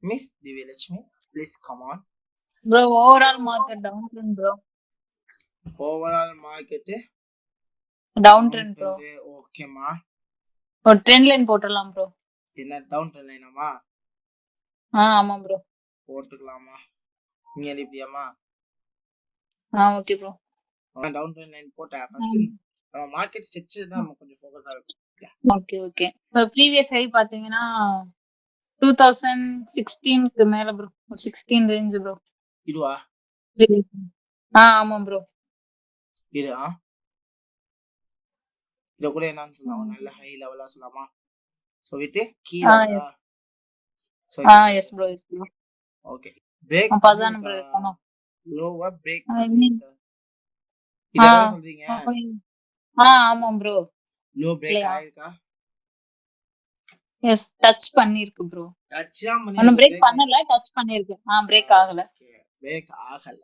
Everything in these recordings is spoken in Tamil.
Miss Divyalakshmi, please come on. Bro, overall market downtrend, bro. Overall market Downtrend, bro. okay ma. ஒரு ட்ரெண்ட் லைன் போட்டுடலாம் ப்ரோ. என்ன டவுன் ட்ரெண்ட் லைனாமா? ஆமா ப்ரோ. போட்டுக்கலாமா? நீ எழுப்பியாமா? Okay bro. Down trend line போட்டா ஃபர்ஸ்ட் நம்ம மார்க்கெட் ஸ்ட்ரக்சர் தான் நம்ம கொஞ்சம் ஃபோக்கஸ் ஆகும். Okay okay. இப்போ ப்ரீவியஸ் ஹை பாத்தீங்கன்னா 2016க்கு மேல ப்ரோ. 16 range bro. இதுவா? ஆமா ப்ரோ. இத கூட என்னன்னு சொல்லலாம், நல்ல ஹை லெவலா சொல்லலாமா? சோ விட்டு கீழ yes bro yes bro. Okay. Break அப்பதான் ப்ரோ பண்ணோம். லோவா பிரேக் பண்ணிருக்கா? இத கூட சொல்றீங்க? ஆமா ப்ரோ. லோ பிரேக் ஆயிருக்கா? எஸ் டச் பண்ணிருக்கு ப்ரோ. டச்சா பண்ணி ஒண்ணு பிரேக் பண்ணல, டச் பண்ணிருக்கு. பிரேக் ஆகல. பிரேக் ஆகல.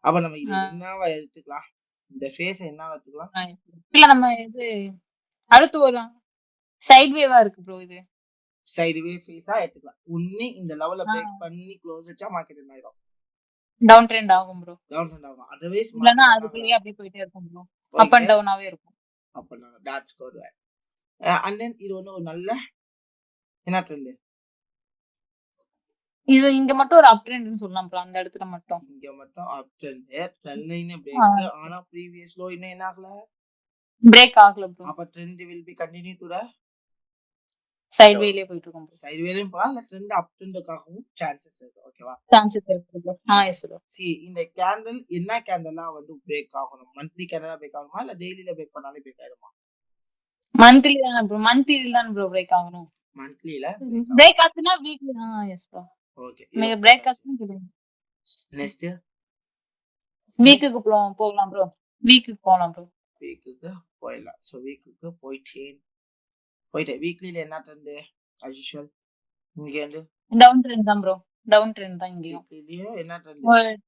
அப்ப நம்ம இது என்னவா எடுத்துக்கலாம்? இந்த ஃபேஸ் என்னவா எடுத்துக்கலாம்? இல்ல நம்ம இது அடுத்து ஒரு சைடு வேவா இருக்கு ப்ரோ. இது சைடு வே ஃபேஸா எடுத்துக்கலாம். ஒண்ணு இந்த லெவல்ல பிரேக் பண்ணி க்ளோஸ் வச்சா மார்க்கெட் என்ன ஆயிடும்? டவுன் ட்ரெண்ட் ஆகும் ப்ரோ. டவுன் ட்ரெண்ட் ஆகும். அதர்வைஸ் இல்லனா அதுக்குள்ளேயே அப்படியே போயிட்டே இருக்கும் ப்ரோ. அப் அண்ட் டவுனாவே இருக்கும். Up and down. That's good. And then இது ஒண்ணு ஒரு நல்ல என்ன ட்ரெண்ட்? இது இங்க மட்டும் ஒரு அப் ட்ரெண்ட்னு சொல்லலாம் ப்ரோ. அந்த இடத்துல மட்டும் இங்க மட்டும் அப் ட்ரெண்ட். Trend line break. ஆனா previous low இன்னும் என்ன ஆகல? பிரேக் ஆகல ப்ரோ. அப்ப trend will be continue to the side வேலயே போயிட்டு இருக்கும். சைடு வேலயும் போலாம், இல்ல ட்ரெண்ட் அப் ட்ரெண்டுக்காகவும் சான்சஸ் இருக்கு. ஓகேவா? சான்சஸ் இருக்கு ப்ரோ. Yes bro. இந்த கேண்டில் என்ன கேண்டிலா வந்து பிரேக் ஆகணும்? மந்த்லி கேண்டிலா பிரேக் ஆகுமா, இல்ல டெய்லில பிரேக் பண்ணாலே பிரேக் ஆயிடுமா? மந்த்லி தான் ப்ரோ. மந்த்லி தான் ப்ரோ பிரேக் ஆகணும். மந்த்லில பிரேக் ஆச்சுனா வீக்லி. Yes bro. ஓகே. நீங்க பிரேக் ஆச்சுனா கேளுங்க. நெக்ஸ்ட் வீக்குக்கு போகலாம் ப்ரோ. வீக்குக்கு போலாம் ப்ரோ. வீக்குக்கு போயிடலாம். சோ வீக்குக்கு போயிட்டே வீக்லில என்ன ட்ரெண்ட் as usual? இங்க வந்து டவுன் ட்ரெண்ட் தான் ப்ரோ. டவுன் ட்ரெண்ட் தான் இங்கேயும். வீக்லில என்ன ட்ரெண்ட்?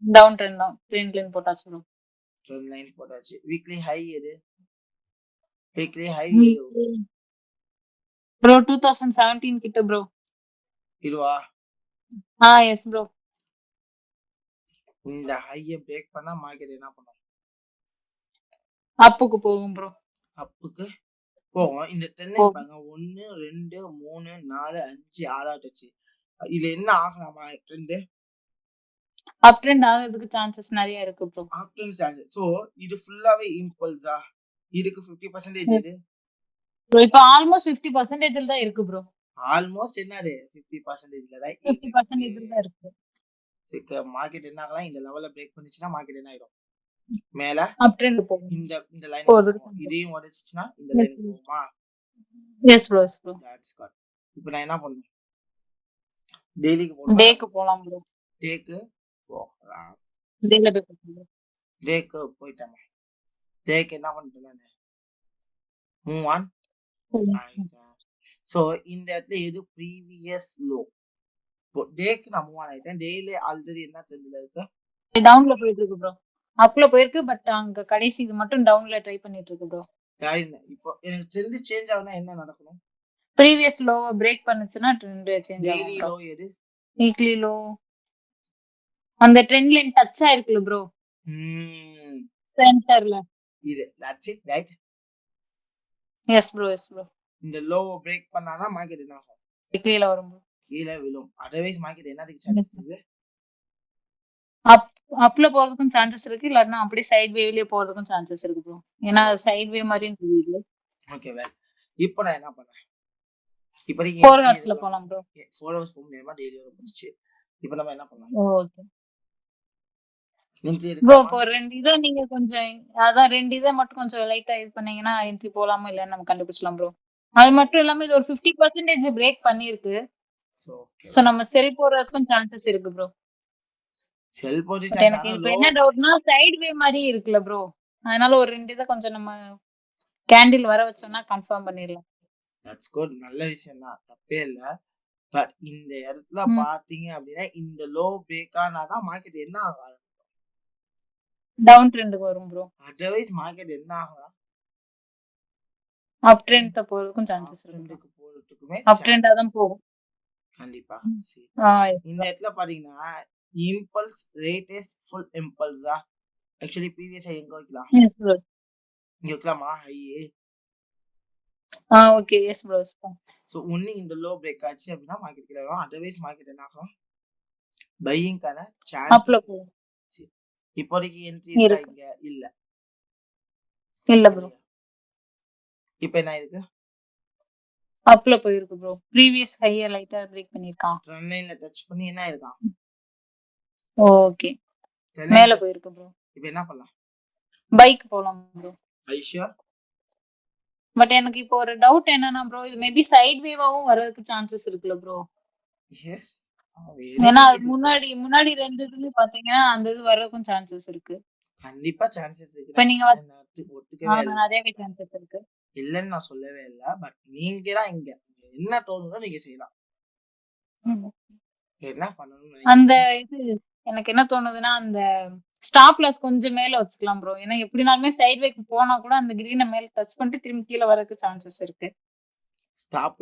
டவுன் ட்ரெண்ட் தான். ட்ரெண்ட் லைன் போட்டாச்சு ப்ரோ. ட்ரெண்ட் லைன் போட்டாச்சு. வீக்லி ஹை எது? வீக்லி ஹை எது ப்ரோ? 2017 கிட்ட ப்ரோ. இதுவா? Yes bro. இந்த ஹையை பிரேக் பண்ணா மார்க்கெட் என்ன பண்ணும்? அப்புக்கு போகும் ப்ரோ. அப்புக்கு போகும். இந்த ட்ரெண்ட் லைன் பாருங்க, 1 2 3 4 5 6 ஆச்சு. இது என்ன ஆகலாமா ட்ரெண்ட்? அப் ட்ரெண்ட் ஆகிறதுக்கு சான்சஸ் நிறைய இருக்கு ப்ரோ. அப் ட்ரெண்ட் சான்சஸ். சோ இது ஃபுல்லாவே இம்பல்ஸா? இதுக்கு 50% எது ப்ரோ? இப்போ ஆல்மோஸ்ட் 50% தான் இருக்கு ப்ரோ. ஆல்மோஸ்ட் என்னது 50%ல தான் 50% தான் இருக்கு. மார்க்கெட் என்ன ஆகலாம்? இந்த லெவல்ல பிரேக் பண்ணிச்சுனா மார்க்கெட் என்ன ஆயிடும்? மேல அப் ட்ரெண்ட் போகும். இந்த லைன் போகும். இதையும் உடைச்சிச்சுனா இந்த லைன் போகுமா? Yes bro yes bro. That's good. இப்போ நான் என்ன பண்ணனும்? டெய்லிக்கு போலாம். டேக்கு போலாம் ப்ரோ. டேக்கு போலாம். டேல போலாம். டேக்கு போய்ட்டேன். டேக்கு என்ன பண்ணிட்டேன் நான்? Move on. சோ இந்த இடத்துல எது ப்ரீவியஸ் லோ? டேக்கு நான் மூவ் ஆன் ஆயிட்டேன். டெய்லி ஆல்ரெடி என்ன ட்ரெண்ட்ல இருக்கு? டவுன்ல போயிட்டு இருக்கு ப்ரோ. அப்ல போயிருக்கு, பட் அங்க கடைசி இது மட்டும் டவுன்ல ட்ரை பண்ணிட்டு இருக்கு ப்ரோ. இப்போ எனக்கு ட்ரெண்ட் சேஞ்ச் ஆவனா என்ன நடக்கணும்? ப்ரீவியஸ் லோ பிரேக் பண்ணுச்சுனா ட்ரெண்ட் சேஞ்ச் ஆகும். டெய்லி லோ எது? வீக்லி லோ அந்த ட்ரெண்ட் லைன் டச் ஆயிருக்குல ப்ரோ. சென்டர்ல. இது that's it right? Yes bro yes bro. இந்த லோ பிரேக் பண்ணானா மார்க்கெட் என்ன ஆகும்? கீழ வரும் ப்ரோ. கீழ விழும். அதர்வைஸ் மார்க்கெட் என்னதுக்கு சான்சஸ் இருக்கு? அப்ல போறதுக்கும் சான்சஸ் இருக்கு, இல்லன்னா அப்படியே சைடு வேவ்லயே போறதுக்கும் சான்சஸ் இருக்கு ப்ரோ. ஏனா சைடு வேவ் மாதிரியும் தெரியுது. Okay well. இப்போ நான் என்ன பண்ணேன்? இப்போதைக்கு 4 ஹவர்ஸ்ல போலாம் ப்ரோ. 4 ஹவர்ஸ் போக முடியுமா? டெய்லி வர போச்சு. இப்போ நம்ம என்ன பண்ணலாம்? Okay bro. இப்போ ரெண்டு இத நீங்க கொஞ்சம் அதான் ரெண்டு இத மட்டும் கொஞ்சம் லைட்டா இது பண்ணீங்கன்னா என்ட்ரி போலாமா இல்லன்னு நம்ம கண்டுபிடிச்சலாம் ப்ரோ. அது மட்டும் இல்லாம இது ஒரு 50% பிரேக் பண்ணிருக்கு. சோ நம்ம செல் போறதுக்கும் சான்சஸ் இருக்கு ப்ரோ. செல் போறதுக்கு சான்சஸ். எனக்கு இப்போ என்ன டவுட்னா சைடு வே மாதிரி இருக்குல ப்ரோ. அதனால ஒரு ரெண்டு இத கொஞ்சம் நம்ம கேண்டில் வர வச்சோம்னா கன்ஃபார்ம் பண்ணிரலாம். That's good. நல்ல விஷயம் தான், தப்பே இல்ல. பட் இந்த இடத்துல பாத்தீங்க அப்படினா இந்த லோ பிரேக் ஆனாதான் மார்க்கெட் என்ன ஆகும்? டவுன் ட்ரெண்டுக்கு வரும் ப்ரோ. அதர்வைஸ் மார்க்கெட் என்ன ஆகும்? அப் ட்ரெண்ட் போறதுக்கும் சான்சஸ் இருக்கு. போறதுக்குமே அப் ட்ரெண்டா தான் போகும். கண்டிப்பா. இந்த yes இடத்துல பாத்தீங்கன்னா இம்பல்ஸ் ரேட்டஸ்ட் ஃபுல் இம்பல்ஸா ஆக்சுவலி ப்ரீவியஸ் ஹை எங்க வைக்கலாம்? bro. இங்க வைக்கலாமா high? Okay, yes bro. So ஒன்னு இந்த லோ பிரேக் ஆச்சு அப்படின்னா மார்க்கெட் கீழே வரும். அதர்வைஸ் மார்க்கெட் என்ன ஆகும்? பையிங்கான Upல சான்சஸ் போகும். இப்போதைக்கு என்ட்ரி இருக்கா? இருக்கு. இங்க இல்ல. இல்ல ப்ரோ. இப்போ என்ன இருக்கு? அப்ல போயிருக்கு ப்ரோ. ப்ரீவியஸ் ஹைய லைட்டா பிரேக் பண்ணிருக்கான். ட்ரெண்ட் லைன்ல டச் பண்ணி என்ன இருக்கான்? ஓகே. மேல போயிருக்கு ப்ரோ. இப்போ என்ன பண்ணலாம்? பைக் போலாம் ப்ரோ. ஐஷா பட் எனக்கு இப்போ ஒரு டவுட் என்னன்னா ப்ரோ, இது மேபி சைட் வேவாவும் வரதுக்கு சான்சஸ் இருக்குல்ல ப்ரோ? எஸ். ஏன்னா முன்னாடி முன்னாடி ரெண்டு இதுலயும் பாத்தீங்கன்னா அந்த இது வரதுக்கும் சான்சஸ் இருக்கு. கண்டிப்பா சான்சஸ் இருக்கு. இப்ப நீங்க ஒட்டுக்கவே இல்ல. நிறையவே சான்சஸ் இருக்கு. இல்லன்னு நான் சொல்லவே இல்ல. பட் நீங்க தான் இங்க என்ன தோணுதோ நீங்க செய்யலாம். என்ன பண்ணணும்? அந்த இது எனக்கு என்ன தோணுதுன்னா அந்த ஸ்டாப் லாஸ் கொஞ்சம் மேல வச்சுக்கலாம் ப்ரோ. ஏன்னா எப்படினாலுமே சைட் வேக்கு போனா கூட அந்த கிரீனை மேல டச் பண்ணிட்டு திரும்பி கீழே வரதுக்கு சான்சஸ் இருக்கு. ஸ்டாப்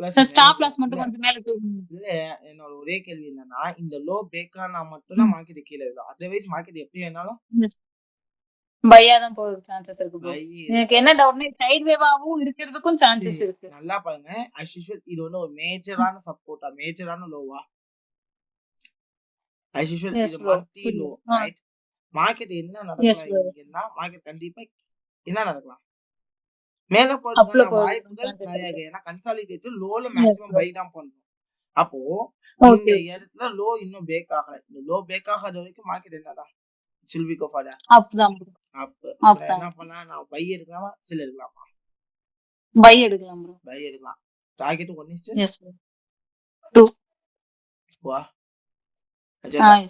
லாஸ் மட்டும் கொஞ்சம் மேல தூக்கணும். இல்ல என்னோட ஒரே கேள்வி என்னன்னா இந்த லோ பிரேக் ஆனா மட்டும் தான் மார்க்கெட் கீழே விடும். அதர்வைஸ் மார்க்கெட் எப்படி வேணாலும் பையா தான் போக சான்சஸ் இருக்கு ப்ரோ. எனக்கு என்ன டவுட்னா சைடு வேவாவும் இருக்கிறதுக்கும் சான்சஸ் இருக்கு. நல்லா பாருங்க. as usual இது வந்து ஒரு மேஜரான சப்போர்ட்டா மேஜரான லோவா? as usual இது மந்த்லி லோ ரைட்? மார்க்கெட் என்ன நடக்குதுன்னா மார்க்கெட் கண்டிப்பா என்ன நடக்கலாம்? மேல போறதுக்கான வாய்ப்புகள் நிறைய இருக்கு. ஏன்னா கன்சாலிடேட் லோல மேக்ஸிமம் பை தான் பண்ணணும். அப்போ இந்த இடத்துல லோ இன்னும் பிரேக் ஆகல. இந்த லோ பிரேக் ஆகாத வரைக்கும் மார்க்கெட் என்னடா will be go for that அப் தான் ப்ரோ. அப்ப என்ன பண்ணலாம்? நான் பை எடுக்கலாமா செல் எடுக்கலாமா? பை எடுக்கலாம் ப்ரோ. பை எடுக்கலாம். டார்கெட் 1:2. Yes bro. 2. வா.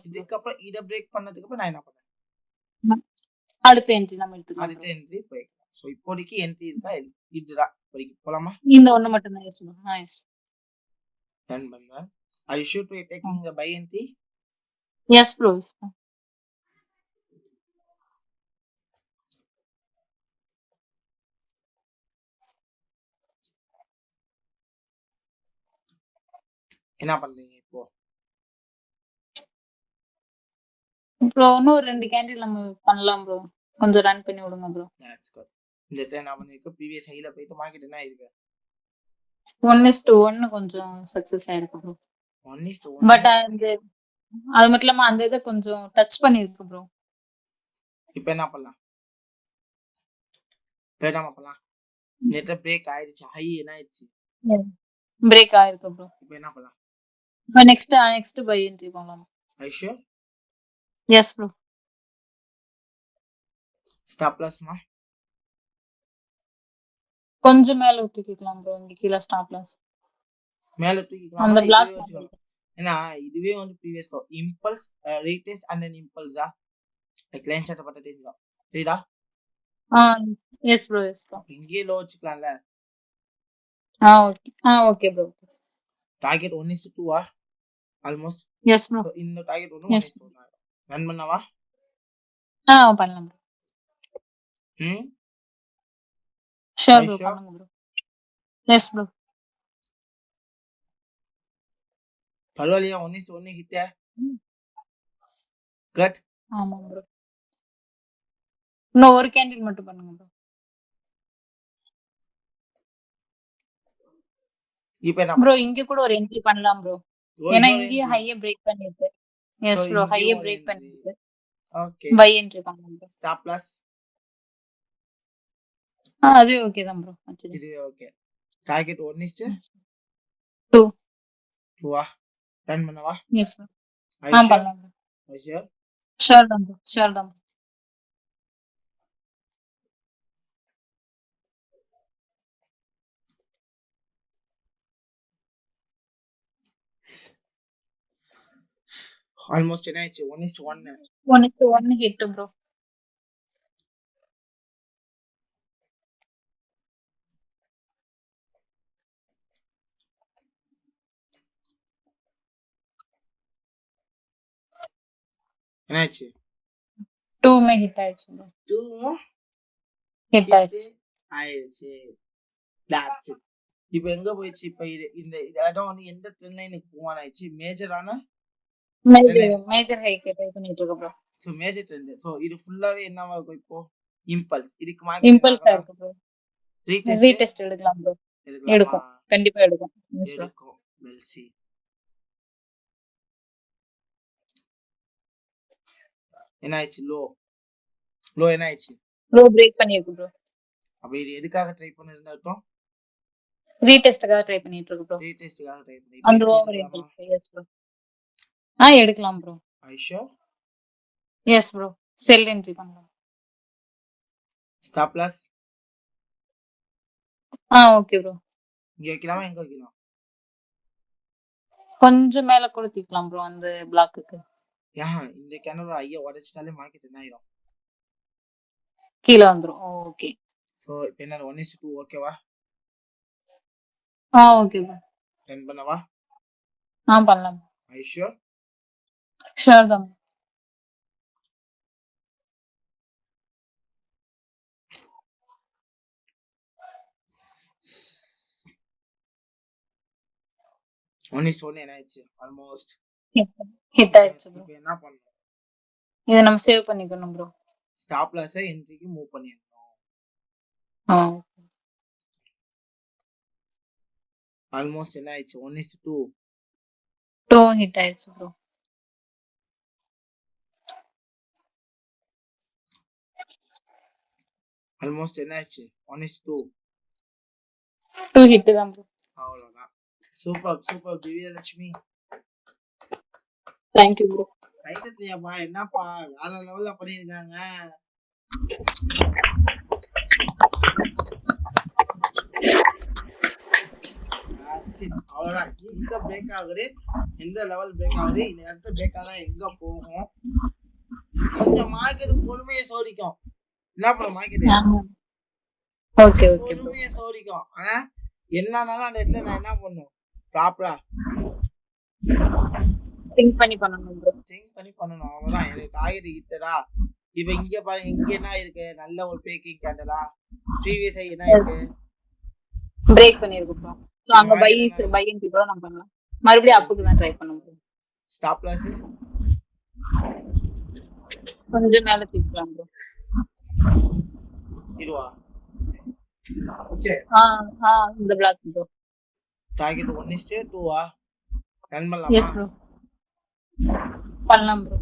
இதுக்கு அப்புறம் இத பிரேக் பண்ணதுக்கு அப்புறம் நான் என்ன பண்ணேன்? அடுத்த என்ட்ரி நம்ம எடுத்துக்கலாம். அடுத்த என்ட்ரி போய்க்கலாம். சோ இப்போதைக்கு என்ட்ரி இருக்கா? இதுதான். இப்போதைக்கு போலாமா? இந்த ஒண்ணு மட்டும் தான். Yes bro. நைஸ். டன் பண்றேன். are you sure to taking the buy entry? yes bro. என்ன பண்றீங்க இப்போ? ப்ரோ இன்னும் 2 கேண்டில் நம்ம பண்ணலாம் ப்ரோ. கொஞ்சம் ரன் பண்ணி விடுங்க ப்ரோ. that's good. இந்த டைம் நான் பண்ணிருக்க ப்ரீவியஸ் ஹைல போயிட்டு மார்க்கெட் என்ன ஆயிருக்கு? 1:1 கொஞ்சம் சக்சஸ் ஆயிருக்கு ப்ரோ. 1:1 பட் அது மட்டும் இல்லாம அந்த இத கொஞ்சம் டச் பண்ணிருக்கு ப்ரோ. இப்போ என்ன பண்ணலாம்? வேண்டாமா பண்ணலாம்? நெட் பிரேக் ஆயிருச்சு. ஹை என்ன ஆயிருச்சு? பிரேக் ஆயிருக்கு ப்ரோ. இப்போ என்ன பண்ணலாம்? இப்போ நெக்ஸ்ட் பை என்ட்ரி பண்ணலாம். are you sure? yes bro. Stop loss மா கொஞ்சம் மேல தூக்கிக்கலாம் ப்ரோ. இங்க கீழ ஸ்டாப் லாஸ் மேல தூக்கிக்கலாம். அந்த பிளாக் ஏன்னா இதுவே வந்து previous low impulse retest and an impulse like line chart பட்ட தெரியும். சரிடா? Yes bro. Yes bro. இங்கே லோ வச்சுக்கலாம்ல? Okay. Okay bro. Target 1:2 almost. Yes bro. So இந்த டார்கெட் 1:2 ரன் பண்ணவா? பண்ணலாம் ப்ரோ. ம் ஷூர் ப்ரோ. பண்ணுங்க ப்ரோ. Yes bro. பரவாயில்லையா? 1:1 ஹிட் கட். ஆமா ப்ரோ. இன்னும் ஒரு கேண்டில் மட்டும் பண்ணுங்க ப்ரோ. இப்போ என்ன ப்ரோ இங்க கூட ஒரு என்ட்ரி பண்ணலாம் ப்ரோ. ஏன்னா இங்கேயும் ஹைய பிரேக் பண்ணிருக்கு. Yes bro. ஹைய பிரேக் பண்ணிருக்கு. ஓகே. பை என்ட்ரி பண்ணலாம் ப்ரோ. ஸ்டாப் லாஸ் அதுவே ஓகே தான் ப்ரோ. இதுவே ஓகே. டார்கெட் 1:2 2 ரன் பண்ணவா? Yes bro. பண்ணலாம் ப்ரோ. ஷூர் தான் ப்ரோ. ஷூர் தான். ஆல்மோஸ்ட் என்ன ஆயிடுச்சு? 1:1 1:1 ஹிட் ப்ரோ. என்னாச்சு? 2 ஹிட் ஆயிடுச்சு ப்ரோ. 2 ஹிட் ஆயிடுச்சு. ஆயிடுச்சு. that's it. இப்போ எங்க போயிடுச்சு? இப்போ இந்த இடம் வந்து எந்த ட்ரெண்ட் லைனுக்கு மூவ் ஆயிடுச்சு? மேஜரான மேஜர் ஹைக் ட்ரை பண்ணிட்டு இருக்கு bro. So major trend. So இது ஃபுல்லாவே என்னவா இருக்கும் இப்போ? இம்பல்ஸ். இதுக்கு மார்க்கெட் இம்பல்ஸா இருக்கு ப்ரோ. ரீடெஸ்ட் எடுக்கலாம் ப்ரோ. எடுக்கும், கண்டிப்பா எடுக்கும். எடுக்கும். we'll see. என்ன ஆயிடுச்சு? லோ என்ன ஆயிடுச்சு? லோ பிரேக் பண்ணிருக்கு ப்ரோ. அப்ப இது எதுக்காக ட்ரை பண்ணிருந்தா அர்த்தம்? ரீடெஸ்ட்காக ட்ரை பண்ணிட்டு இருக்கு ப்ரோ. ரீடெஸ்ட்காக ட்ரை பண்ணி. அந்த ஓவர் இம்பல்ஸ் எஸ் ப்ரோ. எடுக்கலாம் bro. I sure? Yes bro. Sell entry பண்ணலாம். Stop loss? Okay bro. இங்க வைக்கலாமா? எங்க வைக்கலாம்? கொஞ்சம் மேல கொடுத்திக்கலாம் ப்ரோ அந்த பிளாக்குக்கு. இந்த கேனல் ஐயா உடைச்சிட்டாலே மார்க்கெட் என்ன ஆயிரும்? கீழ வந்துரும். ஓகே. சோ இப்போ என்ன 1:2 ஓகேவா? Okay bro. ரன் பண்ணவா? பண்ணலாம். ஐ ஷூர்? ஷூர் தான். ஒன் என்ன ஆயிடுச்சு? ஆல்மோஸ்ட் ஹிட் ஆயிடுச்சு ப்ரோ. இப்போ என்ன பண்ணணும்? இத நம்ம சேவ் பண்ணிக்கணும் ப்ரோ. ஸ்டாப் லாஸ் என்ட்ரிக்கு மூவ் பண்ணிடணும். ஆல்மோஸ்ட் என்ன ஆயிடுச்சு? 1:2 ஹிட் ஆயிடுச்சு ப்ரோ. ஆல்மோஸ்ட் என்ன ஆயிடுச்சு? 1:2 ஹிட் தான் ப்ரோ. அவ்வளவுதான். Super Divyalakshmi. Thank you bro. ரைட்டா என்னப்பா வேற லெவல்ல பண்ணிருக்காங்க. அவ்வளவுதான். எங்க பிரேக் ஆகுது? எந்த லெவல் பிரேக் ஆகுது? இந்த இடத்துல பிரேக் ஆனா எங்க போகும்? கொஞ்சம் மார்க்கெட் பொறுமையை சோதிக்கும். என்ன பண்ண மார்க்கெட்? ஓகே பொறுமையை சோதிக்கும். ஆனா என்னன்னாலும் அந்த இடத்துல நான் என்ன பண்ணும்? ப்ராப்பரா திங்க் பண்ணி பண்ணணும் ப்ரோ. அவ்வளவுதான். எனக்கு டார்கெட் கிட்டடா. இப்ப இங்க பாருங்க, இங்க என்ன இருக்கு? நல்ல ஒரு பிரேக்கிங் கேண்டலா. ப்ரீவியஸ் ஹை என்ன இருக்கு? பிரேக் பண்ணிருக்கு ப்ரோ. சோ அங்க பை என்ட்ரி கூட நம்ம பண்ணலாம். மறுபடியும் அப்புக்கு தான் ட்ரை பண்ணுவோம். ஸ்டாப் லாஸ் கொஞ்சம் மேல தூக்கலாம் ப்ரோ. இதுவா? ஓகே. இந்த பிளாக் ப்ரோ. டார்கெட் 1:2 ரன் பண்ணலாமா? Yes bro. பண்ணலாம் bro.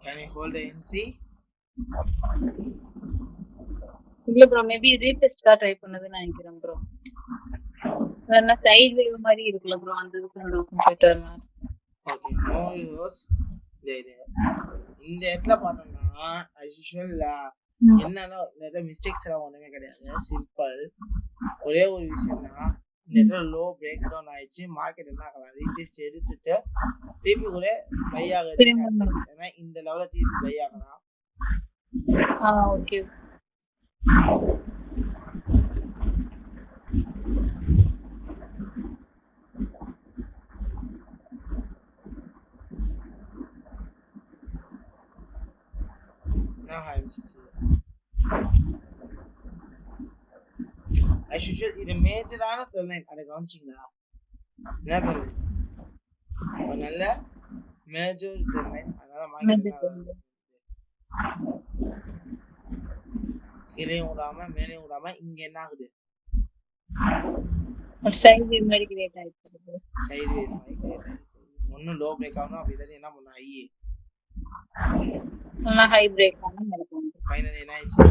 Can you hold the entry? இல்ல ப்ரோ, மேபி ரீடெஸ்ட்கா ட்ரை பண்ணதுன்னு நினைக்கிறேன் ப்ரோ. வேணா சைடு வேவ் மாதிரி இருக்குல ப்ரோ, அந்த இதுக்கு நடுவுக்கு போயிட்டு வரலாம். Okay, no use. இந்த இடத்துல பார்த்தோம்னா as usual என்னன்னா நிறைய மிஸ்டேக்ஸ் எல்லாம் ஒண்ணுமே கிடையாது. சிம்பிள். ஒரே ஒரு விஷயம் தான், இந்த இடத்துல லோ பிரேக் டவுன் ஆயிடுச்சு. மார்க்கெட் என்ன ஆகலாம்? ரீடெஸ்ட் எடுத்துட்டு திருப்பி கூட பை ஆகுது. ஏன்னா இந்த லெவல்ல திருப்பி பை ஆகலாம். ஓகே. as usual இது மேஜரான ட்ரெண்ட் லைன். அதை கவனிச்சிங்களா? என்ன ட்ரெண்ட் லைன்? ஒரு நல்ல மேஜர் ட்ரெண்ட் லைன். அதனால மார்க்கெட் கீழேயும் விடாம மேலேயும் விடாம இங்க என்ன ஆகுது? சைடு வேவ் மாதிரி கிரியேட் ஆயிடுச்சு. சைடு வேஸ் மாதிரி கிரியேட் ஆயிடுச்சு. ஒன்னும் லோ பிரேக் ஆகணும். அப்படி என்ன பண்ண? ஹை பிரேக் ஆகணும். ஃபைனலி என்ன ஆயிடுச்சு?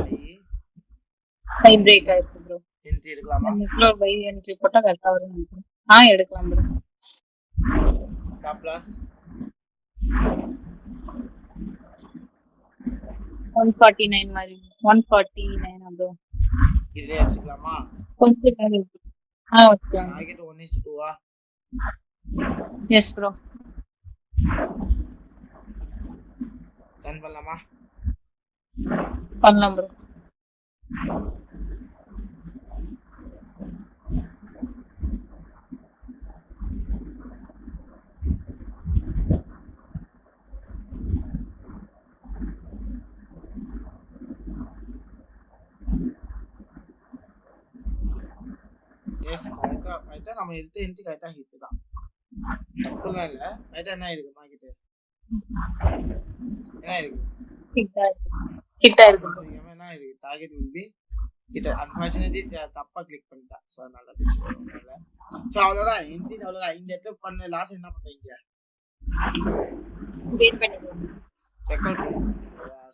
ஹை பிரேக் ஆயிடுச்சு ப்ரோ. என்ட்ரி எடுக்கலாமா? இன்னைக்குள்ள பை என்ட்ரி போட்டா கரெக்டா வரும். எடுக்கலாம் ப்ரோ. ஸ்டாப் லாஸ் 149 மாதிரி. 149 ப்ரோ. இதுலயே வச்சுக்கலாமா? கொஞ்சம் மேல இருக்கு. வச்சுக்கலாம். Target 1:2 yes bro. ரன் பண்ணலாமா? பண்ணலாம் ப்ரோ. எஸ் கரெக்ட்டா நம்ம எடுத்த என்ட்ரி கரெக்ட்டா ஹிட் தான். தப்புலாம் இல்ல. கரெக்ட்டா என்ன ஆயிருக்கு மார்க்கெட்? என்ன ஆயிருக்கு? ஹிட்டா இருக்கு ப்ரோ. என்ன ஆயிருக்கு? Target will be hit. Unfortunately தப்பா கிளிக் பண்ணிட்டேன். சோ அதனால ஒண்ணுமில்ல. சோ அவ்வளவுதான். என்ட்ரிஸ் அவ்வளவுதான். இந்த இடத்துல பண்ண லாஸ் என்ன பண்றீங்க? வெயிட் பண்ணிடுங்க. ரெக்கார்ட் பண்ணுங்க.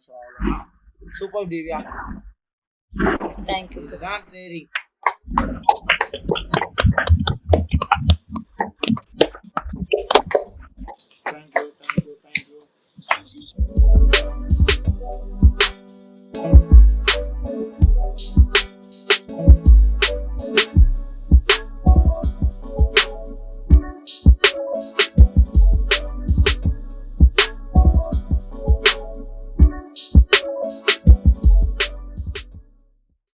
சோ அவ்வளவுதான். சூப்பர் திவ்யா. Thank you. இதுதான் ட்ரேடிங். Thank you.